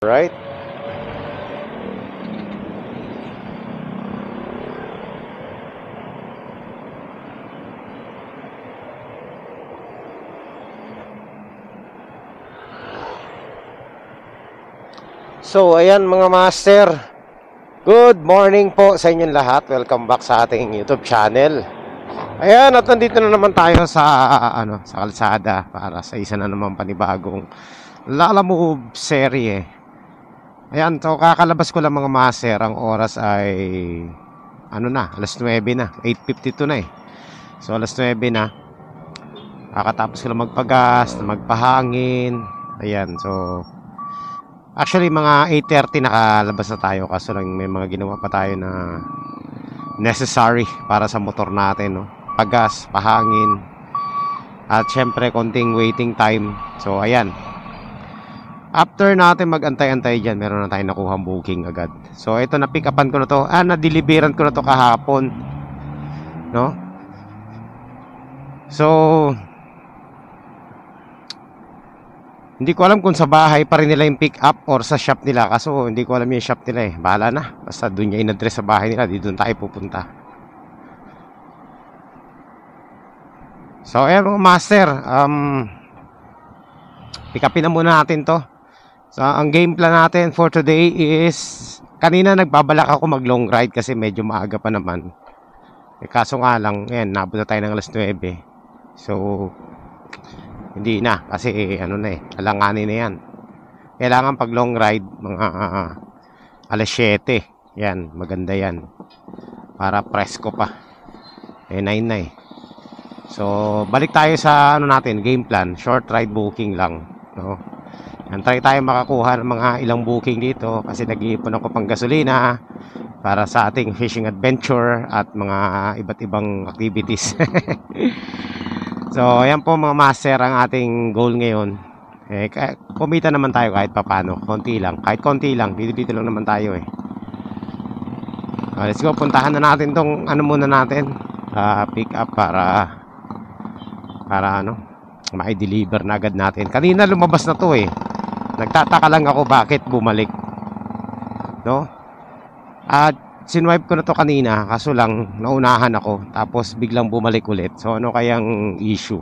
Right? So, ayan mga master. Good morning po sa inyong lahat. Welcome back sa ating YouTube channel. Ayan, at nandito na naman tayo sa sa kalsada para sa isa na naman panibagong Lala Move serye. Ayan, so kakalabas ko lang mga master. Ang oras ay alas 9 na, 8:52 na eh. So alas 9 na. Kakatapos ko lang magpagas, magpahangin. Ayan, so actually mga 8:30 nakalabas na tayo, kaso lang may mga ginawa pa tayo na necessary para sa motor natin, no? Pagas, pahangin, at syempre konting waiting time. So ayan, after natin mag-antay-antay dyan, meron na tayong nakuhang booking agad. So ito, na pick upan ko na to, na-deliveran ko na to kahapon, no? So hindi ko alam kung sa bahay pa rin nila yung pick up or sa shop nila. Kaso hindi ko alam yung shop nila eh. Bahala na. Basta doon niya in-address sa bahay nila. Di doon tayo pupunta. So ayan mga master. Pick upin na muna natin to. So ang game plan natin for today is, kanina nagbabalak ako mag long ride kasi medyo maaga pa naman. Kaso nga lang, ayan, nabot na tayo ng alas 9. So hindi na, kasi alanganin na yan. Kailangan pag long ride mga alas 7. Yan, maganda yan, para presko pa. 9 na eh. So balik tayo sa natin, game plan. Short ride booking lang, no? Yan, try tayo makakuha ng mga ilang booking dito, kasi nag-iipon ako pang gasolina para sa ating fishing adventure at mga iba't ibang activities. So ayan po mga master, ang ating goal ngayon. Kumita naman tayo kahit papano, konti lang. Kahit konti lang, dito lang naman tayo eh. Let's go, puntahan na natin tong muna natin, pick up para ma-deliver na agad natin. Kanina lumabas na to eh. Nagtataka lang ako bakit bumalik, no? At sinwipe ko na to kanina, kaso lang naunahan ako, tapos biglang bumalik ulit. So ano kayang issue?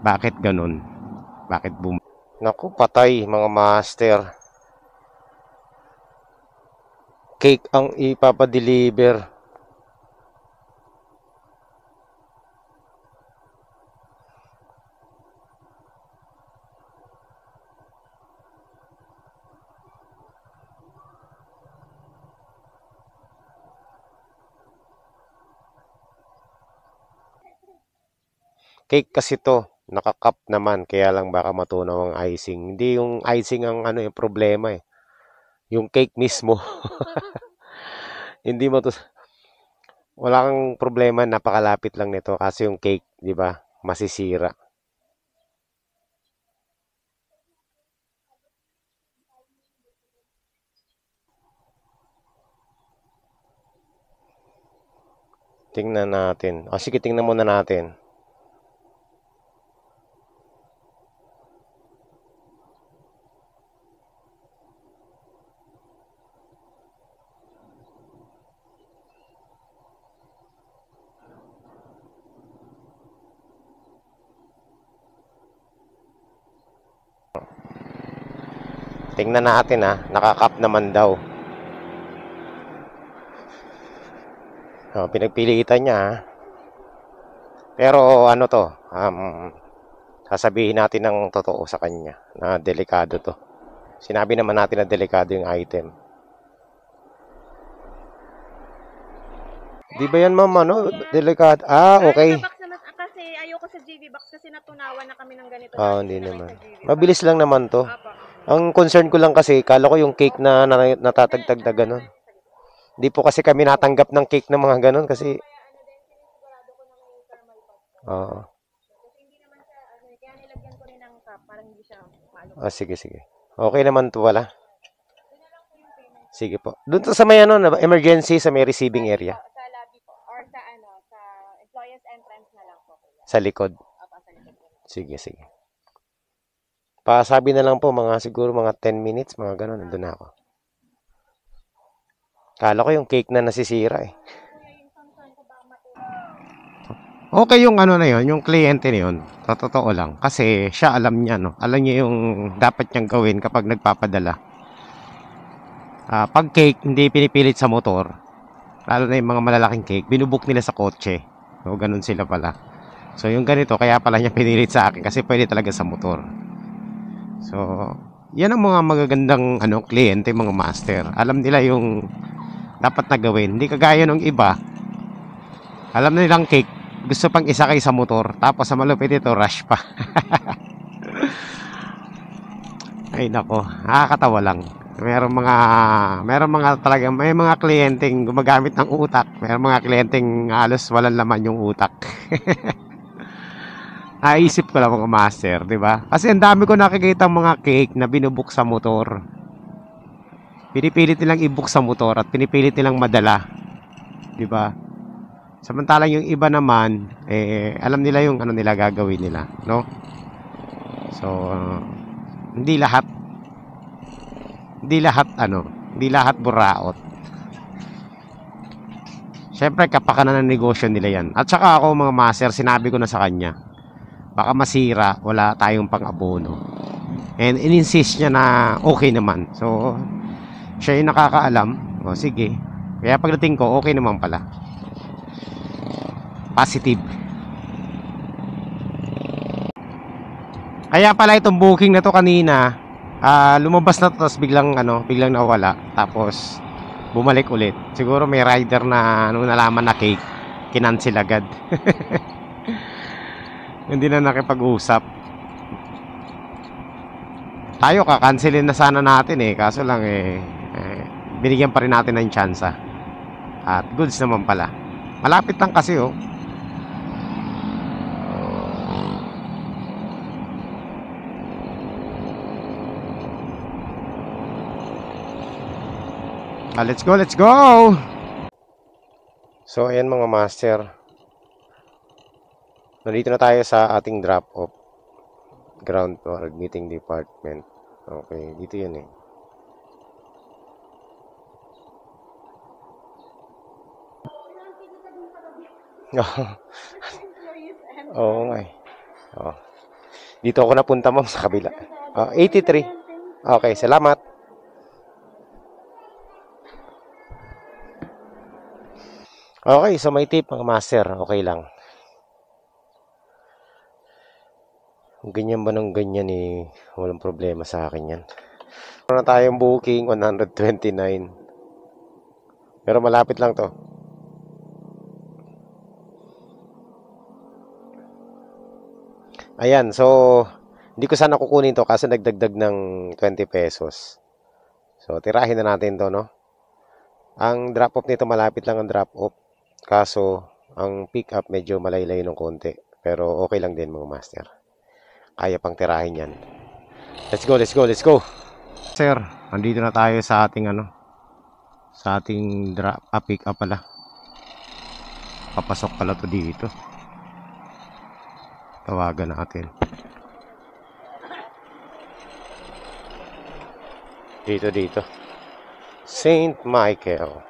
Bakit ganun? Bakit bumalik? Naku, patay mga master. Cake ang ipapadeliver. Cake kasi to, nakakap naman, kaya lang baka matunaw ang icing. Hindi yung icing ang yung problema eh. Yung cake mismo. Hindi mo to, wala kang problema, napakalapit lang nito, kasi yung cake, 'di ba? Masisira. Tingnan natin. Sige, tingnan muna natin. Tingnan natin nakakap naman daw. Pinagpilitan niya. Pero sasabihin natin ng totoo sa kanya na delikado to. Sinabi naman natin na delikado yung item. Di ba yan ma'am, delikado? Okay. Sa box naman, kasi ayoko sa GV box kasi natunawan na kami ng ganito. Hindi naman. Mabilis lang naman to. Apo. Ang concern ko lang kasi, kala ko yung cake na natatagtag na ganun. Hindi po kasi kami natanggap ng cake na mga ganun kasi... Oo. Hindi naman siya, kaya nilagyan ko rin ng cup para hindi siya maalog. Sige, sige. Okay naman to, wala. Sige po. Doon sa may emergency, sa may receiving area. Sa lobby po, or sa sa employees entrance na lang po. Sa likod. Opo, sa likod. Sige, sige. Pasabi na lang po siguro mga 10 minutes, mga ganun, nandun na ako. Kala ko yung cake na nasisira eh. Okay yung ano na yun, yung kliyente na yun. Totoo lang. Kasi siya alam niya, no? Alam niya yung dapat niyang gawin kapag nagpapadala. Pag cake, hindi pinipilit sa motor. Lalo na yung mga malalaking cake, binubuk nila sa kotse. So, ganun sila pala. So, yung ganito, kaya pala niya pinilit sa akin kasi pwede talaga sa motor. So, yan ang mga magagandang kliyente, mga master. Alam nila yung dapat na gawin. Hindi kagaya ng iba. Alam nilang cake, gusto pang isakay sa motor. Tapos sa malupit ito, rush pa. Ay nako, nakakatawa lang. May mga kliyenteng gumagamit ng utak. Merong mga kliyenteng halos walang laman yung utak. Naisip ko lang mga master, di ba? Kasi ang dami ko nakikita mga cake na binubuk sa motor. Pinipilit nilang i-book sa motor at pinipilit nilang madala. Di ba? Samantalang yung iba naman, alam nila yung ano nila gagawin nila, no? So, hindi lahat hindi lahat buraot. Siyempre, kapakanan ng negosyo nila yan. At saka ako mga master, sinabi ko na sa kanya, baka masira, wala tayong pang-abono. And in-insist niya na okay naman. So, siya yung nakakaalam. O, sige. Kaya pagdating ko, okay naman pala. Positive. Kaya pala itong booking na to kanina, lumabas na to, tapos biglang nawala. Tapos bumalik ulit. Siguro may rider na nalaman na cake, kinancel agad. Hindi na nakipag-usap. Tayo kakancelin na sana natin kaso lang binigyan pa rin natin ng tsansa. At goods naman pala. Malapit lang kasi let's go, let's go! So, ayan mga master. Nandito na tayo sa ating drop-off. Ground floor, meeting department. Okay, dito yun Oo nga Dito ako napunta mo sa kabila. 83. Okay, salamat. Okay, so may tip mga master, okay lang. Kung ganyan ba ng ganyan walang problema sa akin yan. Meron na tayong booking, 129. Pero malapit lang to. Ayan, so hindi ko sana kukunin to kasi nagdagdag ng 20 pesos. So, tirahin na natin to, no? Ang drop-off nito, malapit lang ang drop-off. Kaso, ang pick-up medyo malaylay ng konti. Pero okay lang din mga master. Kaya pang tirahin yan. Let's go, let's go, let's go. Sir, andito na tayo sa ating sa ating pick-up pala. Papasok pala to dito. Tawagan natin. Dito. Saint Michael.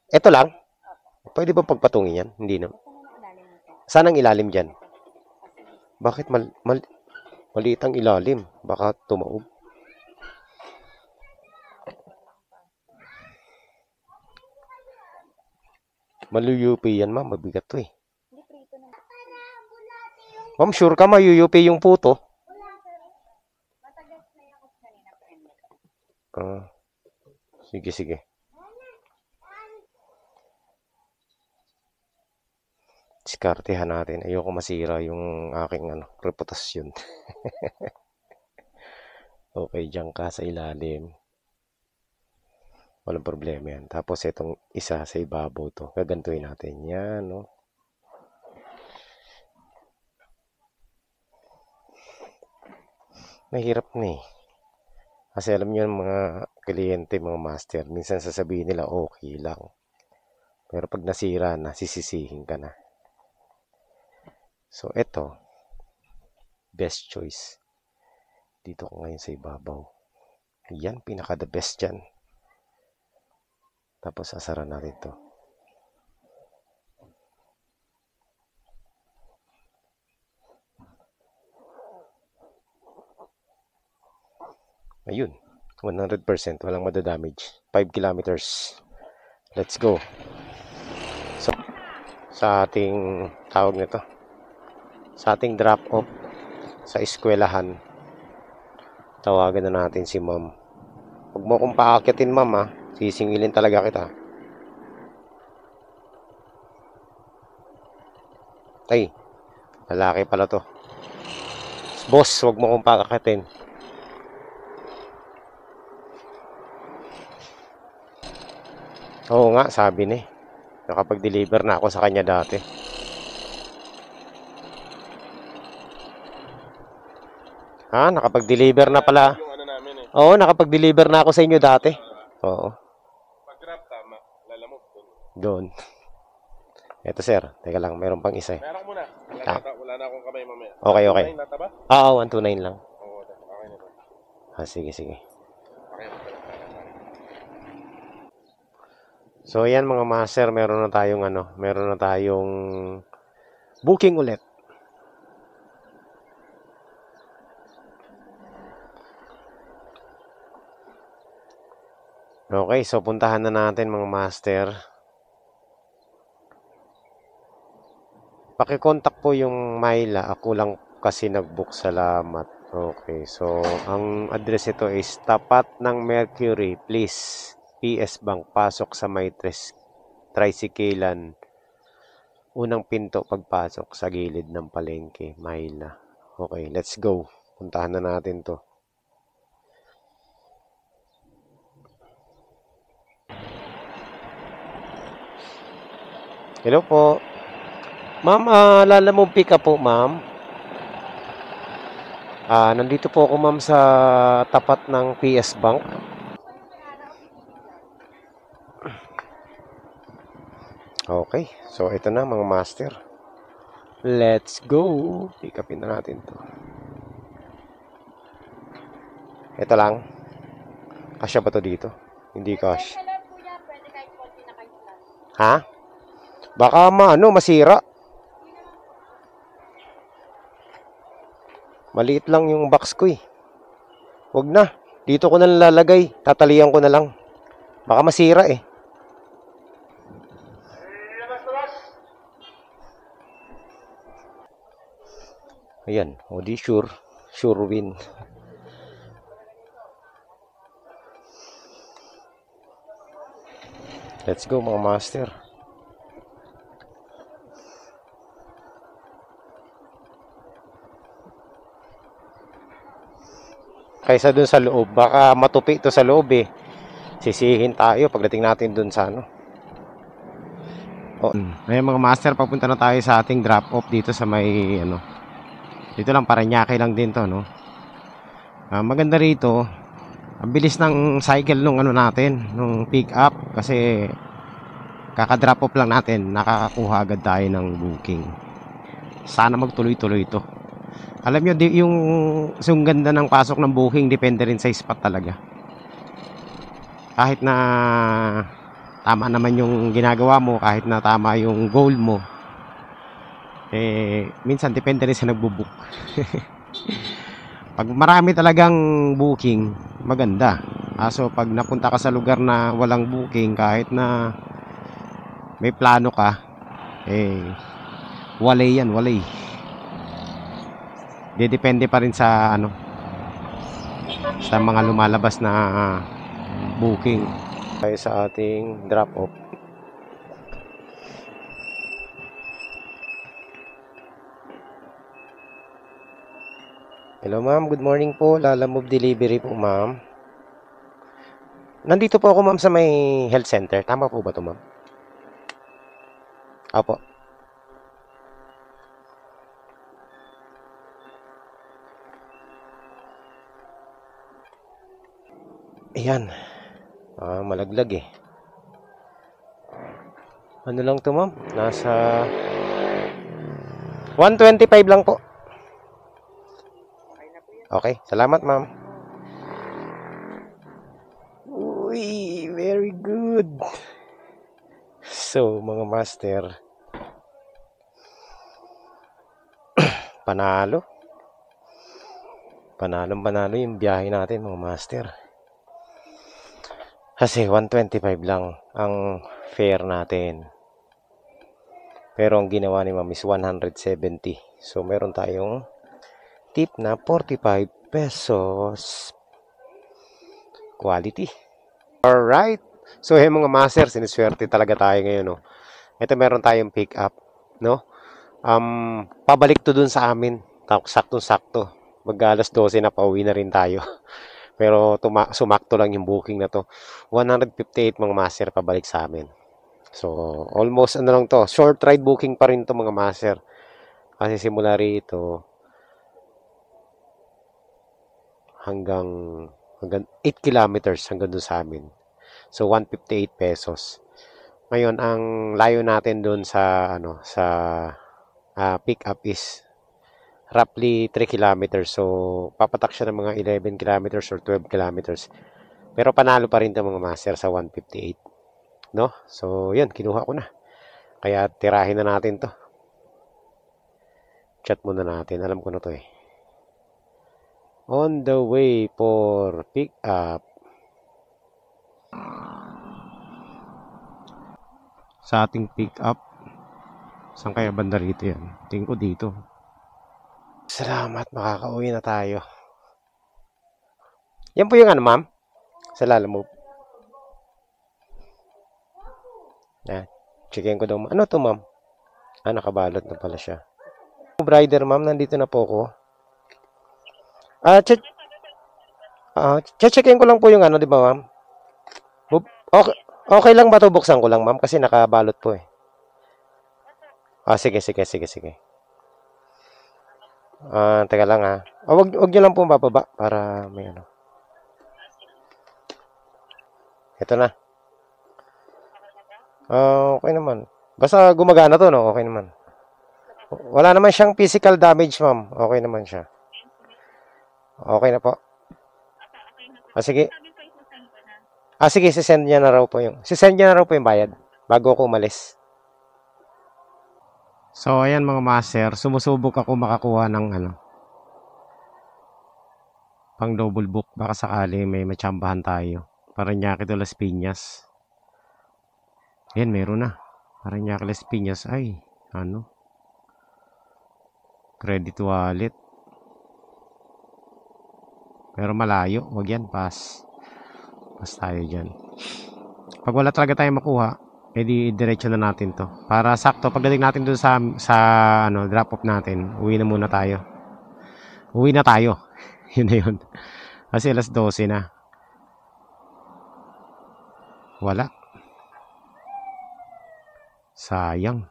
Ito lang? Pwede ba pagpatungin yan? Hindi na. Saan ang ilalim dyan? Bakit maliit ang ilalim? Baka tumaob. Maluyupi yan, ma'am. Mabigat to Ma'am, sure ka mayuyupi yung puto? Sige. Diskartehan natin. Ayoko masira yung aking reputasyon. Okay, dyan ka sa ilalim. Walang problema yan. Tapos itong isa sa ibabaw to. Gagantuin natin. Yan, no? Mahirap na Kasi alam nyo mga kliyente mga master. Minsan sasabihin nila okay lang. Pero pag nasira na, sisisihin ka na. So, ito, best choice. Dito ko ngayon sa ibabaw. Yan, pinaka the best dyan. Tapos, asara natin to. Ayun, 100%, walang madadamage. 5 kilometers. Let's go. So, sa ating tawag nito, sa ating drop off sa eskwelahan, tawagan na natin si ma'am. Huwag mo kong paakyatin, ma'am, ha. Sisingilin talaga kita. Ay, lalaki pala to. Boss, huwag mo kong paakyatin. Oo nga, sabi ni. Nakapag-deliver na ako sa kanya dati. Ha? Nakapag-deliver na pala. Yung ano namin eh. Oo, nakapag-deliver na ako sa inyo dati. Oo. Pag-grab tama, lalamog doon. Doon. Eto sir, teka lang, meron pang isa eh. Meron muna. Wala na akong kamay mamaya. Okay, okay. 129 nata ba? Oo, 129 lang. Oo, okay na ba? Sige, sige. Okay na pala. So, ayan mga master, meron na tayong booking ulit. Okay, so puntahan na natin mga master. Paki-contact po yung Myla. Ako lang kasi nag-book. Salamat. Okay, so ang address ito is tapat ng Mercury, please. PS Bank, pasok sa may tricyclean. Unang pinto pagpasok sa gilid ng palengke, Myla. Okay, let's go. Puntahan na natin to. Hello po. Ma'am, Lalamove pick up po, ma'am. Nandito po ako, ma'am, sa tapat ng PS Bank. Okay, so ito na mga master. Let's go. Pick upin na natin to. Ito lang. Kasya ba to dito? Hindi kasya. Ha? Baka masira. Maliit lang yung box ko eh. Wag na. Dito ko na lalagay. Tatalian ko na lang. Baka masira eh. Ayan. O di sure. Sure win. Let's go mga master. Kaysa dun sa loob. Baka matupi ito sa loob eh. Sisihin tayo pagdating natin dun sa ano. Ngayon mga master, papunta na tayo sa ating drop off dito sa may ano. Dito lang, Parañaque lang din to, no. Maganda rito. Ang bilis ng cycle nung ano natin, nung pick up kasi kaka-drop off lang natin, nakakakuha agad tayo ng booking. Sana magtuloy-tuloy ito. Alam nyo, yung ganda ng pasok ng booking, depende rin sa spot talaga. Kahit na tama naman yung ginagawa mo, kahit na tama yung goal mo, minsan depende rin sa nagbubook. Pag marami talagang booking, maganda. So pag napunta ka sa lugar na walang booking, kahit na may plano ka, walay yan, walay. Depende pa rin sa ano, sa mga lumalabas na booking. Tayo sa ating drop off. Hello ma'am, good morning po. Lalamove delivery po ma'am. Nandito po ako ma'am sa may health center. Tama po ba ito ma'am? Opo. Ayan. Malaglag eh. Ano lang to, ma'am? Nasa 125 lang po. Okay, salamat, ma'am. Uy, very good. So, mga master, panalo. Panalo yung biyahe natin, mga master. Kasi 125 lang ang fare natin. Pero ang ginawa ni ma'am is 170. So, meron tayong tip na 45 pesos. Quality. Alright. So, mga master, siniswerte talaga tayo ngayon, no? Ito, meron tayong pick up, no? Pabalik to dun sa amin. Saktong-sakto. Mag-alas 12 na pauwi na rin tayo. Pero sumakto lang yung booking na to. 158 mga master pabalik sa amin. So, almost ano lang to. Short ride booking pa rin to mga master. Kasi simula rito hanggang 8 kilometers hanggang doon sa amin. So, 158 pesos. Ngayon, ang layo natin doon sa pick up is roughly 3 kilometers. So, papatak siya ng mga 11 kilometers or 12 kilometers. Pero panalo pa rin ito mga master sa 158. No? So, yan. Kinuha ko na. Kaya tirahin na natin to. Chat muna natin. Alam ko na to eh. On the way for pick up. Sa ating pick up. Saan kaya banda rito yan? Tingin ko dito. Salamat, makakauwi na tayo. Yan po yung ano, ma'am? Sa Lalamove. Checkin ko daw. Ano to, ma'am? Nakabalot na pala siya. Rider, ma'am, nandito na po ako. Checkin ko lang po yung ano, di ba, ma'am? Okay lang ba ito? Buksan ko lang, ma'am, kasi nakabalot po eh. Sige. Teka lang ha. Wag nyo lang po bababa para may ano. Ito na. Okay naman. Basta gumagana to, no? Okay naman. Wala naman siyang physical damage, ma'am. Okay naman siya. Okay na po. Sige. Sige, sisend niya na raw po yung bayad bago ako umalis. So, ayan mga master, sumusubok ako makakuha ng pang double book. Baka sakali may matsambahan tayo. Parañaque to Las Piñas. Ayan, meron na. Parañaque Las Piñas. Ay, credit wallet. Pero malayo. Wag yan, pass. Pass tayo dyan. Pag wala talaga tayong makuha, edi diretso na natin to. Para sakto, pagdating natin doon sa drop off natin, uwi na muna tayo. Yun na yun. Kasi alas 12 na. Wala. Sayang.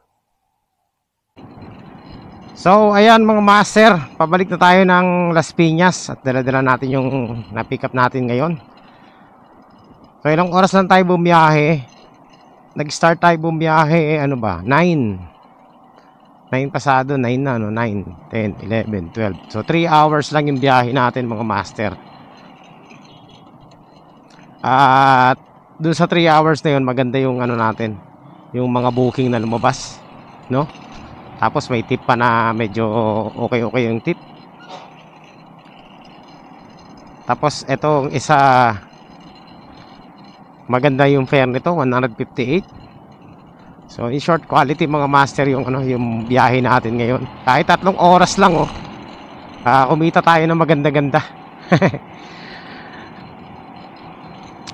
So, ayan mga master, pabalik na tayo ng Las Piñas at dala-dala natin yung na-pick up natin ngayon. So, ilang oras lang tayo bumiyahe. Nag-start tayo bumiyahe, 9 pasado, 9 na, 9, 10, 11, 12. So, 3 hours lang yung biyahe natin, mga master. At, doon sa 3 hours na yun, maganda yung natin. Yung mga booking na lumabas. No? Tapos, may tip pa na medyo okay yung tip. Tapos, etong isa, maganda yung fare nito, 158. So in short, quality mga master yung yung biyahe natin ngayon. Kahit 3 oras lang kumita tayo ng maganda-ganda.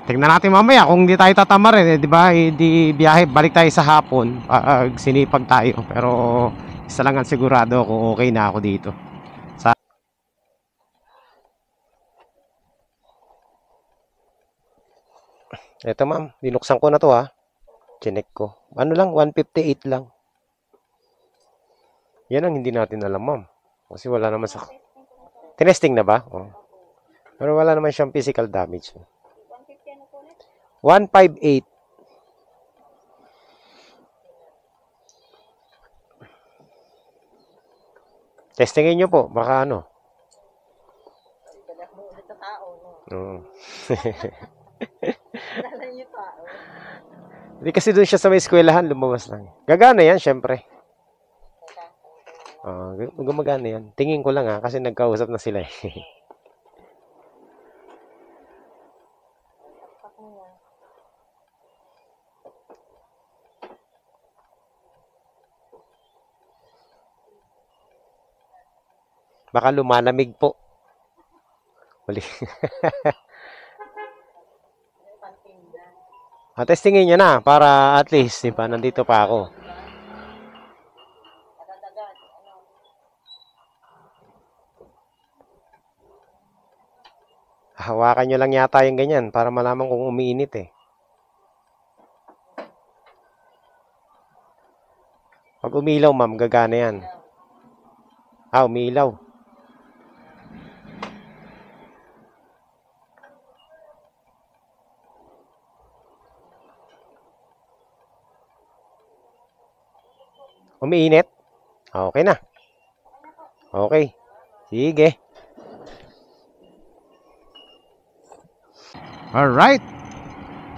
Tingnan natin mamaya kung hindi tayo tatama rin, di ba? Di biyahe, balik tayo sa hapon pag sinipag tayo. Pero isa lang ang sigurado ako, okay na ako dito. Eto ma'am, binuksan ko na to ha. Chinek ko. 158 lang. Yan ang hindi natin alam ma'am. Kasi wala naman sa... Tinesting na ba? Pero wala naman siyang physical damage. 158. Testingin nyo po, baka ano. Dala mo ulit sa tao, no? Oo. Dala niyo tao. Hindi kasi doon siya sa may eskwelahan, lumabas lang. Gagana yan, syempre. Gumagana yan. Tingin ko lang kasi nagkausap na sila eh. Pak mo yan. Baka lumalamig po. Mali. Testingin nyo na para at least, di ba, nandito pa ako. Hawakan nyo lang yata yung ganyan para malaman kung umiinit eh. Pag umilaw, ma'am, gagana yan. Umilaw. Umiinit? Okay na. Okay. Sige. Alright.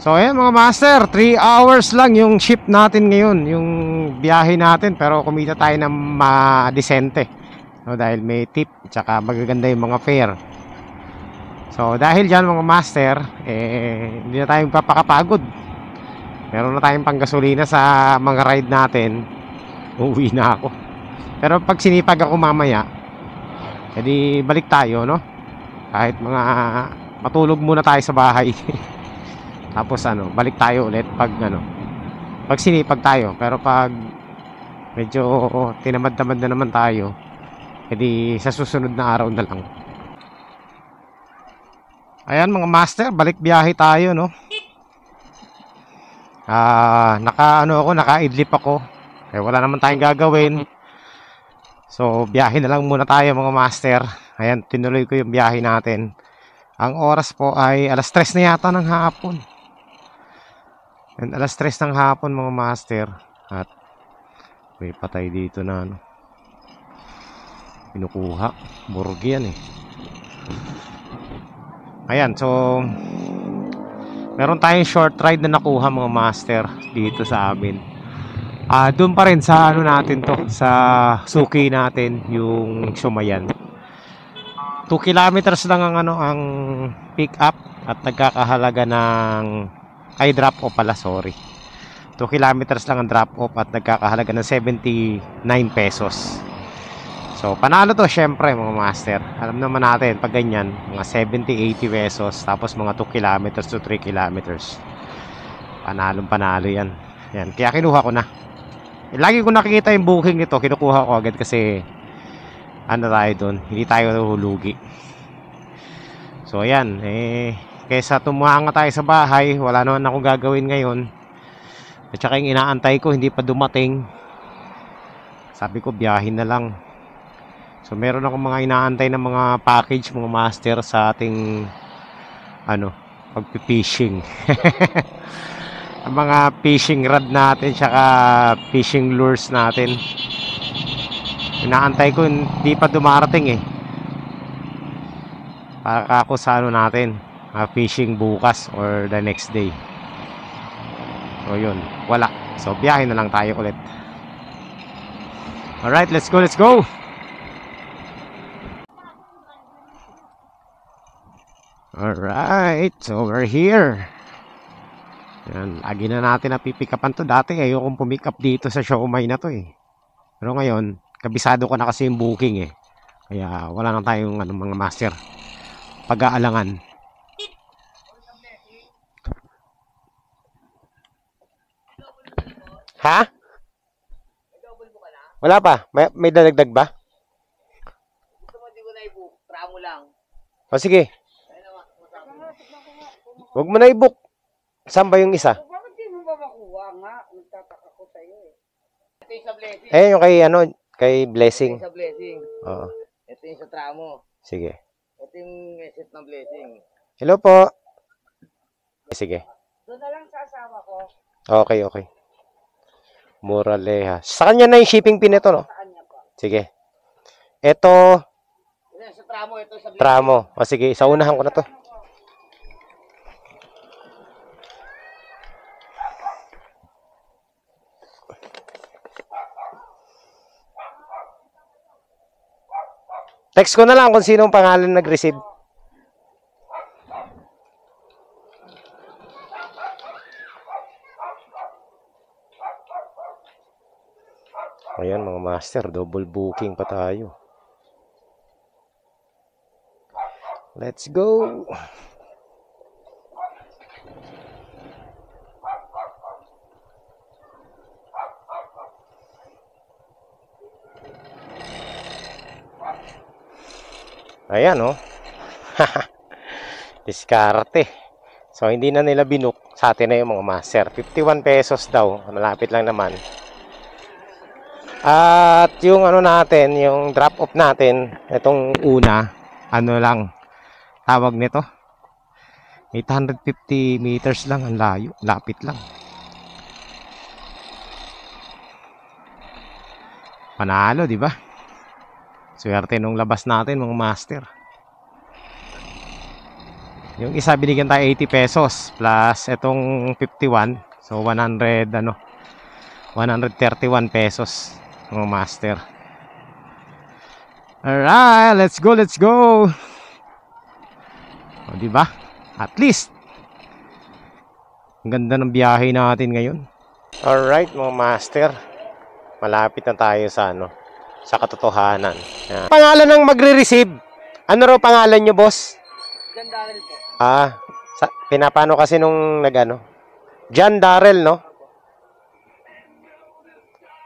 So ayan mga master, 3 hours lang yung ship natin ngayon, yung biyahe natin, pero kumita tayo ng madesente. No, dahil may tip, tsaka magaganda yung mga fare. So dahil dyan mga master, hindi na tayo papakapagod. Meron na tayong panggasolina sa mga ride natin. Uuwi na ako. Pero pag sinipag ako mamaya, edi balik tayo, no? Kahit mga matulog muna tayo sa bahay. Tapos balik tayo ulit pag pag sinipag tayo. Pero pag medyo tinamad-tamad na naman tayo, edi sa susunod na araw na lang. Ayan mga master, balik biyahe tayo, no? Naka-idlip ako. Wala naman tayong gagawin. So biyahe na lang muna tayo mga master. Ayan, tinuloy ko yung biyahe natin. Ang oras po ay alas 3 na yata ng hapon. And alas 3 ng hapon mga master. At may patay dito na pinukuha. Burg yan eh. Ayan, so meron tayong short ride na nakuha mga master dito sa amin. Doon pa rin sa natin to, sa suki natin, yung Sumayan. 2 kilometers lang ang pick up at nagkakahalaga ng drop off pala, sorry. 2 kilometers lang ang drop off at nagkakahalaga ng 79 pesos. So panalo to syempre mga master. Alam naman natin pag ganyan, mga 70-80 pesos, tapos mga 2 kilometers to 3 kilometers. Panalo yan. Yan, kaya kinuha ko na. Lagi ko nakikita yung booking nito, kinukuha ko agad kasi tayo doon, hindi tayo hulugi. So ayan, kaysa tumanga tayo sa bahay, wala naman akong gagawin ngayon. At saka yung inaantay ko hindi pa dumating, sabi ko biyahin na lang. So meron akong mga inaantay na mga package mga master sa ating pagpipishing. Ang mga fishing rod natin tsaka fishing lures natin, inaantay ko hindi pa dumarating para ako sa natin fishing bukas or the next day. So yun, wala. So biyahe na lang tayo ulit. Alright, let's go. Alright, so we're here. Yan, lagi na natin napipikapan to. Dati ayokong pumick up dito sa Siomai na to Pero ngayon, kabisado ko na kasi yung booking Kaya wala na tayong mga master pag-aalangan. Ha? Wala pa? May dadagdag ba? Gusto mo di ko na i-book? Tramo lang. O sige. Huwag mo na i-book. Saan ba yung isa? Bakit di mo ba makuha nga? Nagtataka ko sa'yo Ito yung sa blessing. Yung kay Blessing. Ito yung sa blessing. Oo. Ito yung sa tramo. Sige. Ito yung set ng blessing. Hello po. Sige. Doon na lang sa asawa ko. Okay, okay. Moraleja. Sa kanya na yung shipping pin ito, no? Sa kanya po. Sige. Ito, Yan, sa tramo, ito sa tramo. O sige, sa unahan ko na to. Text ko na lang kung sino ang pangalan nag-receive. Ayan mga master, double booking pa tayo. Let's go! Ayan, oh. Diskarte. So, hindi na nila binook. Sa atin na yung mga master. 51 pesos daw. Malapit lang naman. At yung ano natin, yung drop off natin, itong una, ano lang, tawag nito. 850 meters lang ang layo. Lapit lang. Panalo, di ba? Swerte nung labas natin, mga master. Yung isa binigyan tayo 80 pesos plus itong 51. So 100 ano 131 pesos, mga master. Alright, let's go, let's go. O, di ba? At least ang ganda ng biyahe natin ngayon. Alright, mga master. Malapit na tayo sa ano, sa katotohanan. Yan. Pangalan ng magre-receive. Ano raw pangalan nyo, boss? John Darrell po. Pinapano kasi nung nagano. John Darrell, no?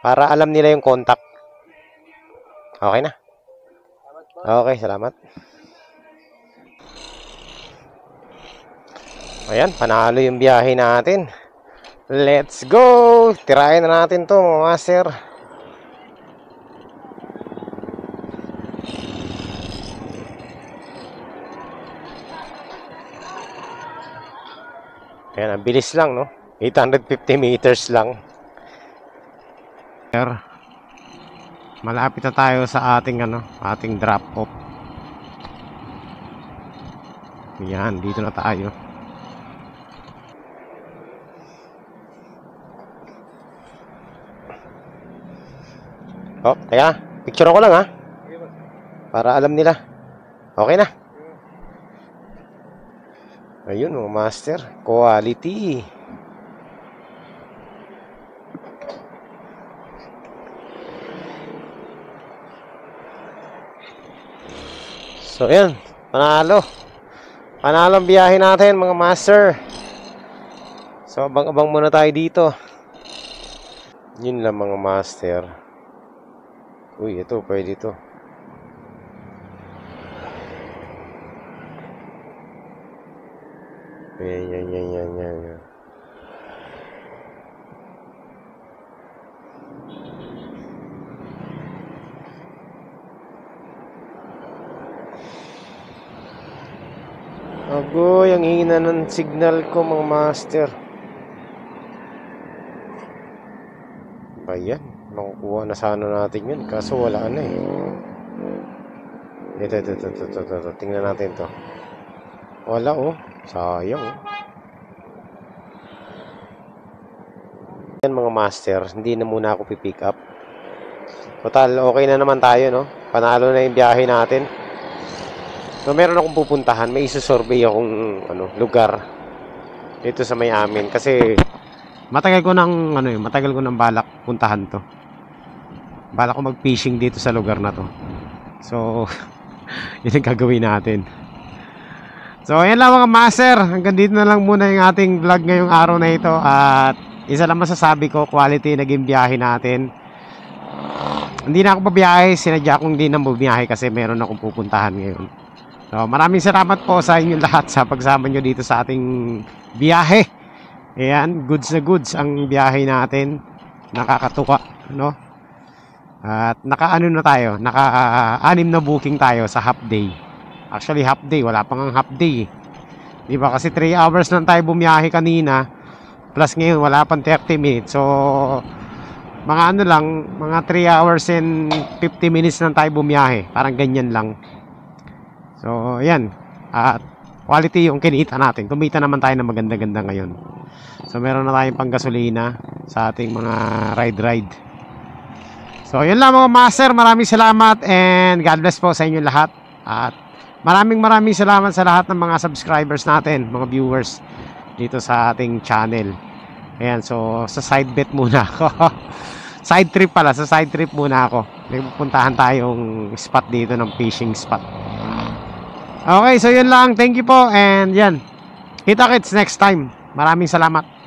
Para alam nila yung contact. Okay na. Okay, salamat. Ayan, panalo yung biyahe natin. Let's go! Tirayan na natin to, mga master. Ayan, ang bilis lang, no? 850 meters lang. Malapit na tayo sa ating ano, ating drop off. Yan, dito na tayo. Oh, teka. Picture ko lang, ha? Para alam nila. Okay na. Ayun, mga master. Quality. So, ayan. Panalo. Panalo ang biyahe natin, mga master. So, abang-abang muna tayo dito. Yun lang, mga master. Uy, ito, pwede ito. Yan. Agoy, ang hina ng signal ko, mga master. Ayan, makukuha na sana natin yun. Kaso wala na eh. Ito. Tingnan natin to. Wala oh. Sayang oh. Yan, mga master. Hindi na muna ako pipick up. Total, okay na naman tayo, no? Panalo na yung biyahe natin. So, meron akong pupuntahan. May isusurvey akong lugar dito sa may amin. Kasi matagal ko nang balak puntahan to. Balak ko mag-fishing dito sa lugar na to. So, yun ang gagawin natin. So, ayan lang, mga master. Hanggang dito na lang muna yung ating vlog ngayong araw na ito. At isa lang masasabi ko, quality naging biyahe natin. Hindi na ako pabiyahe. Sinadya kong hindi na bumiyahe kasi meron akong pupuntahan ngayon. So, maraming salamat po sa inyong lahat sa pagsama nyo dito sa ating biyahe. Ayan, goods na goods ang biyahe natin. Nakakatuwa, no? At naka-6 na booking tayo sa half day. Actually, half day. Wala pang ang half day. Di ba? Kasi 3 hours lang tayo bumiyahe kanina. Plus ngayon, wala pang 30 minutes. So, mga ano lang, mga 3 hours and 50 minutes lang tayo bumiyahe. Parang ganyan lang. So, ayan. At quality yung kinita natin. Kumita naman tayo na maganda-ganda ngayon. So, meron na tayong panggasolina sa ating mga ride-ride. So, yun lang mga master. Maraming salamat and God bless po sa inyo lahat. At maraming salamat sa lahat ng mga subscribers natin, mga viewers dito sa ating channel. Ayan, so sa side bet muna ako. Side trip pala, sa side trip muna ako. May pupuntahan tayong spot dito ng fishing spot. Okay, so yun lang. Thank you po and yan. Kita-kits next time. Maraming salamat.